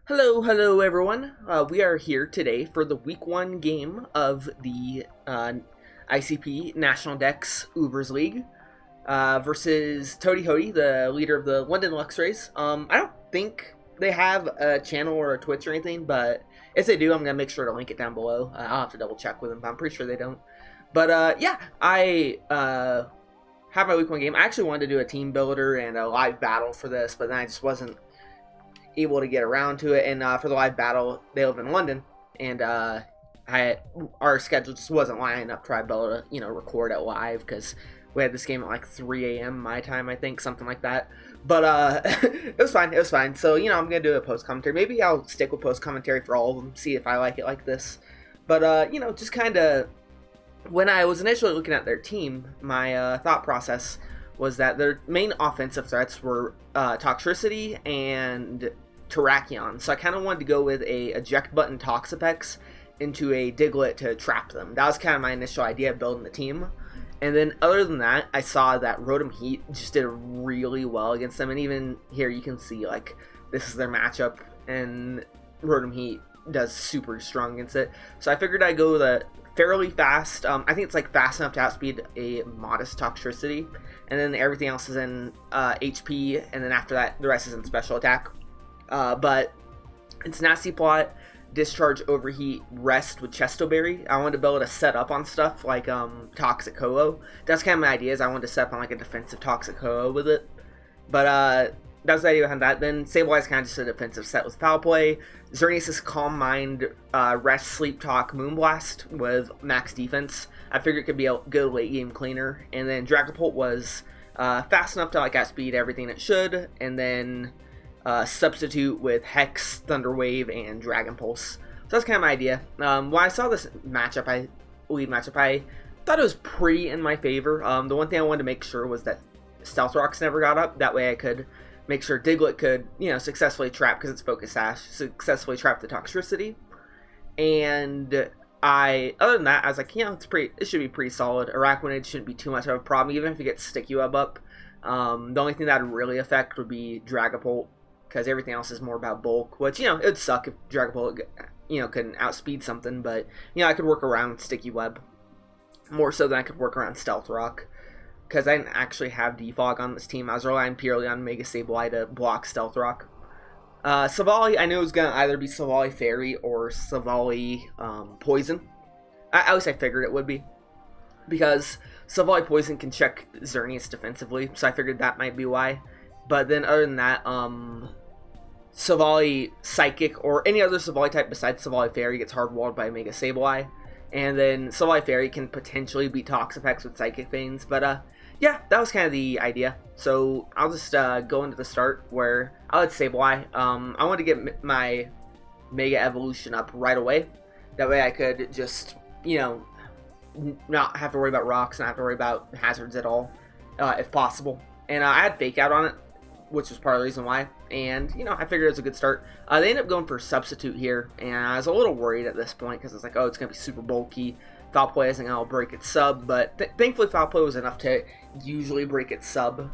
Hello everyone. We are here today for the week 1 game of the ICP National Dex Ubers League versus Toady Hody, the leader of the London Luxrays. I don't think they have a channel or a Twitch or anything, but if they do, I'm going to make sure to link it down below. I'll have to double check with them, but I'm pretty sure they don't. But yeah, I have my week 1 game. I actually wanted to do a team builder and a live battle for this, but then I just wasn't able to get around to it, and for the live battle, they live in London, and our schedule just wasn't lining up to try to be able to, record it live, because we had this game at like 3 a.m. my time, I think, something like that. But it was fine. So, I'm gonna do a post commentary. Maybe I'll stick with post commentary for all of them, see if I like it like this. But just kind of when I was initially looking at their team, my thought process was that their main offensive threats were Toxtricity and Terrakion. So I kind of wanted to go with a eject button Toxapex into a Diglett to trap them. That was kind of my initial idea of building the team. And then other than that, I saw that Rotom Heat just did really well against them. And even here you can see, like, this is their matchup, and Rotom Heat does super strong against it. So I figured I'd go with a fairly fast, I think it's like fast enough to outspeed a modest Toxtricity, and then everything else is in HP, and then after that the rest is in special attack. But it's Nasty Plot, Discharge, Overheat, Rest with Chesto Berry. I wanted to be able to set up on stuff like Toxic Ho-Oh. That's kind of my idea, is I wanted to set up on like a defensive Toxic Ho-Oh with it. But that was the idea behind that. Then Sableye kind of just a defensive set with Foul Play. Xerneas is Calm Mind, Rest, Sleep Talk, Moonblast with max defense. I figured it could be a good late game cleaner. And then Dragapult was fast enough to like outspeed everything it should. And then substitute with Hex, Thunder Wave, and Dragon Pulse. So that's kind of my idea. When I saw this matchup, lead matchup, I thought it was pretty in my favor. The one thing I wanted to make sure was that Stealth Rocks never got up. That way I could make sure Diglett could, successfully trap, because it's Focus Sash, successfully trap the Toxtricity. And other than that, I was like, it should be pretty solid. Araquanid shouldn't be too much of a problem, even if it gets Sticky Web up. The only thing that would really affect would be Dragapult, because everything else is more about bulk, which, it would suck if Dragapult, couldn't outspeed something, but, I could work around Sticky Web more so than I could work around Stealth Rock, because I didn't actually have Defog on this team. I was relying purely on Mega Sableye to block Stealth Rock. Savali, I knew it was going to either be Savali Fairy or Savali Poison. At least I figured it would be, because Savali Poison can check Xerneas defensively, so I figured that might be why. But then other than that, Savali Psychic or any other Savali type besides Savali Fairy gets hard-walled by Mega Sableye. And then Savali Fairy can potentially beat Toxapex with Psychic Veins. But yeah, that was kind of the idea. So I'll just go into the start where I'll let Sableye. I want to get my Mega Evolution up right away. That way I could just, not have to worry about rocks, not have to worry about hazards at all, if possible. And I had Fake Out on it, which was part of the reason why. And, I figured it was a good start. They ended up going for Substitute here, and I was a little worried at this point, because it's like, oh, it's going to be super bulky. Foul Play isn't going to break its sub, but thankfully Foul Play was enough to usually break its sub.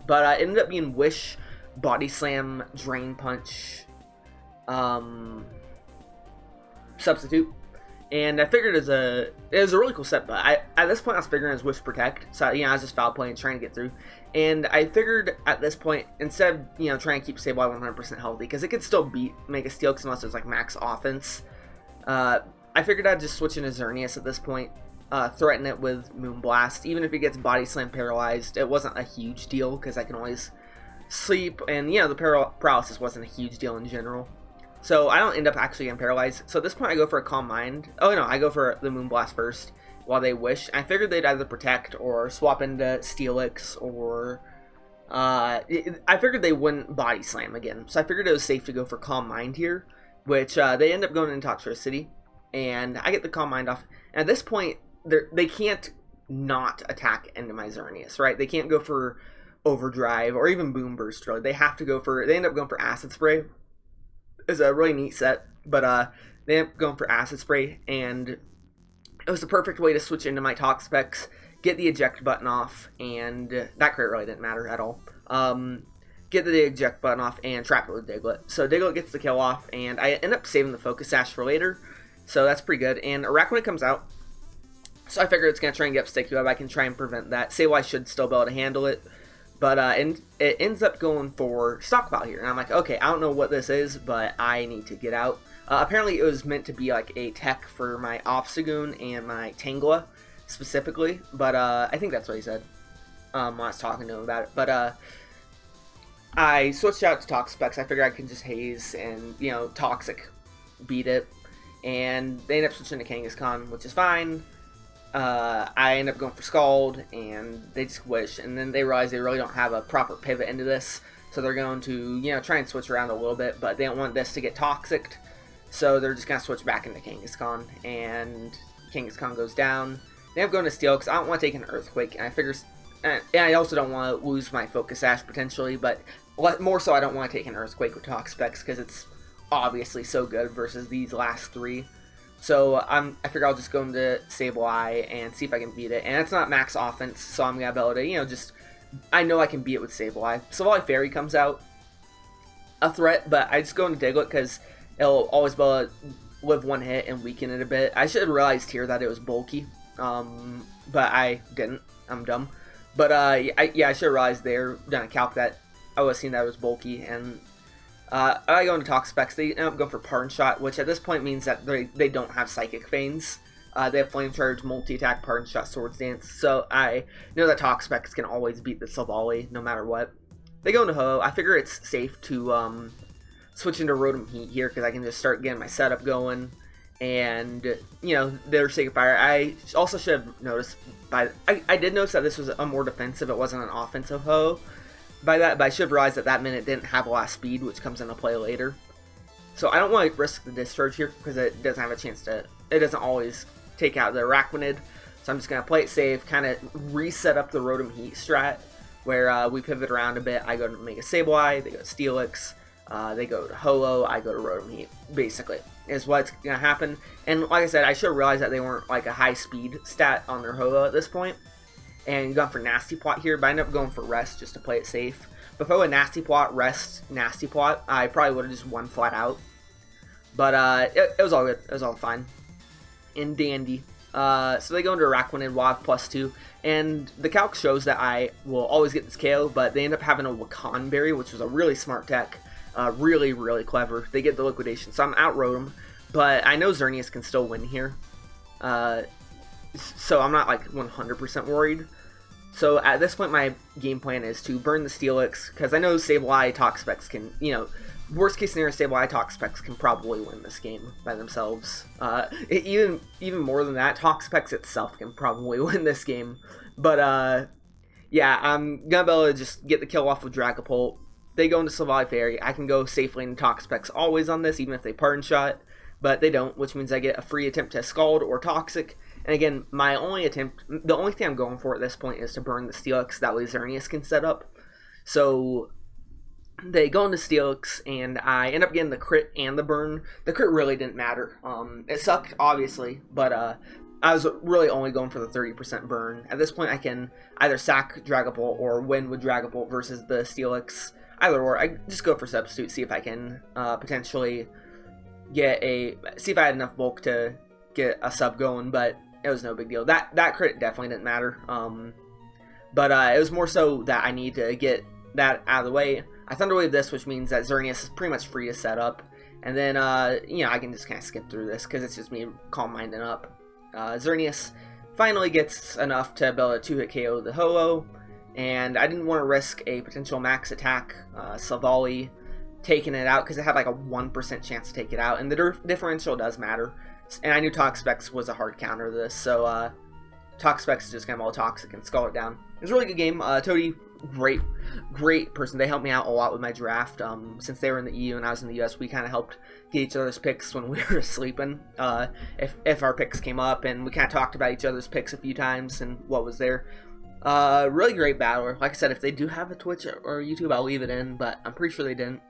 But it ended up being Wish, Body Slam, Drain Punch, Substitute. And I figured it was a really cool set, but at this point I was figuring it was Wish Protect. So, I was just Foul Playing, trying to get through. And I figured at this point, instead of, trying to keep Sableye 100% healthy, because it could still beat Mega Steel, unless it's like max offense, I figured I'd just switch into Xerneas at this point, threaten it with Moonblast. Even if it gets Body Slam paralyzed, it wasn't a huge deal, because I can always sleep, and, the paralysis wasn't a huge deal in general. So I don't end up actually getting paralyzed. So at this point I go for a Calm Mind. Oh no, I go for the Moonblast first while they Wish. I figured they'd either Protect or swap into Steelix, or I figured they wouldn't Body Slam again. So I figured it was safe to go for Calm Mind here, which they end up going into Toxtricity, and I get the Calm Mind off. And at this point they can't not attack into my Xerneas, right? They can't go for Overdrive or even Boom Burst, really. They end up going for Acid Spray. It's a really neat set, but they ended up going for Acid Spray, and it was the perfect way to switch into my Toxapex, get the eject button off, and that crit really didn't matter at all. get the eject button off, and trap it with Diglett. So Diglett gets the kill off, and I end up saving the Focus Sash for later. So that's pretty good. And Araquanid comes out. So I figured it's going to try and get Sticky Web. I can try and prevent that. Sableye should still be able to handle it. But and it ends up going for Stockpile here. And I'm like, okay, I don't know what this is, but I need to get out. Apparently it was meant to be like a tech for my Obstagoon and my Tangela specifically. But I think that's what he said when I was talking to him about it. But I switched out to Toxapex. I figured I could just Haze and, you know, Toxic beat it. And they end up switching to Kangaskhan, which is fine. I end up going for Scald, and they just wish, and then they realize they really don't have a proper pivot into this, so they're going to, you know, try and switch around a little bit, but they don't want this to get toxic, so they're just going to switch back into Kangaskhan, and Kangaskhan goes down. They end up going to Steel, because I don't want to take an Earthquake, and I figure, and I also don't want to lose my Focus Sash potentially, but more so I don't want to take an Earthquake with Toxapex, because it's obviously so good versus these last three. So I figure I'll just go into Sableye and see if I can beat it. And it's not max offense, so I'm going to be able to, you know, just... I know I can beat it with Sableye. Sableye Fairy comes out, a threat, but I just go into Diglett because it'll always be able to live one hit and weaken it a bit. I should have realized here that it was bulky, but I didn't. I'm dumb. But I should have realized there, done a calc that I would have seen that it was bulky, and... I go into Toxapex. They end up going for Pardon Shot, which at this point means that they don't have Psychic Feigns. They have Flame Charge, Multi-Attack, Pardon Shot, Swords Dance. So I know that Toxapex can always beat the Silvally no matter what. They go into Ho. I figure it's safe to switch into Rotom Heat here because I can just start getting my setup going. And, you know, they're Shaking Fire. I also should have noticed, I did notice that this was a more defensive, it wasn't an offensive Ho. But I should have realized that that minute didn't have a lot of speed, which comes into play later. So I don't want to risk the discharge here because it doesn't have a chance to... It doesn't always take out the Araquanid. So I'm just going to play it safe, kind of reset up the Rotom Heat strat, where we pivot around a bit. I go to Mega Sableye, they go to Steelix, they go to Holo, I go to Rotom Heat, basically, is what's going to happen. And like I said, I should have realized that they weren't like a high speed stat on their Holo at this point. And gone for Nasty Plot here, but I ended up going for Rest just to play it safe. But if I went Nasty Plot, Rest, Nasty Plot, I probably would have just won flat out. But it was all good. It was all fine. And dandy. So they go into Araquanid, Wav +2. And the calc shows that I will always get this KO, but they end up having a Wakan Berry, which was a really smart tech. Really, really clever. They get the Liquidation. So I'm out Rotom, but I know Xerneas can still win here. So I'm not like 100% worried. So at this point my game plan is to burn the Steelix, because I know Sableye, Toxapex can, you know, worst case scenario, Sableye, Toxapex can probably win this game by themselves. Even more than that, Toxapex itself can probably win this game. But yeah, I'm gonna be able to just get the kill off with Dragapult. They go into Silvally Fairy. I can go safely into Toxapex always on this, even if they Pardon Shot. But they don't, which means I get a free attempt to Scald or Toxic. And again, my only attempt, the only thing I'm going for at this point is to burn the Steelix, that way Xerneas can set up. So they go into Steelix, and I end up getting the crit and the burn. The crit really didn't matter. It sucked, obviously, but I was really only going for the 30% burn. At this point, I can either sack Dragapult or win with Dragapult versus the Steelix. Either or, I just go for Substitute, see if I can potentially get see if I had enough bulk to get a sub going, but it was no big deal. That crit definitely didn't matter. But it was more so that I need to get that out of the way. I Thunderwave this, which means that Xerneas is pretty much free to set up. And then, you know, I can just kind of skip through this because it's just me calm-minding up. Xerneas finally gets enough to be able to 2-hit KO the Ho-Oh. And I didn't want to risk a potential max attack Silvally taking it out because it had like a 1% chance to take it out. And the differential does matter. And I knew Toxapex was a hard counter to this, so Toxapex is just going to all toxic and skull it down. It was a really good game. Toady, great person. They helped me out a lot with my draft. Since they were in the EU and I was in the US, we kind of helped get each other's picks when we were sleeping. If our picks came up, and we kind of talked about each other's picks a few times and what was there. Really great battler. Like I said, if they do have a Twitch or YouTube, I'll leave it in, but I'm pretty sure they didn't.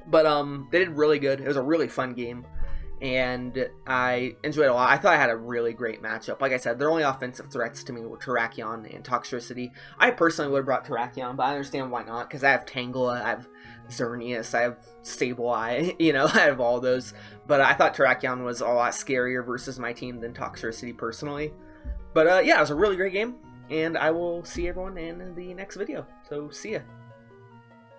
But they did really good. It was a really fun game. and I enjoyed it a lot. I thought I had a really great matchup. Like I said, their only offensive threats to me were Terrakion and Toxtricity. I personally would have brought Terrakion, but I understand why not, because I have Tangela, I have Xerneas, I have Sableye, you know, I have all those. But I thought Terrakion was a lot scarier versus my team than Toxtricity personally. But yeah, it was a really great game, and I will see everyone in the next video. So, see ya.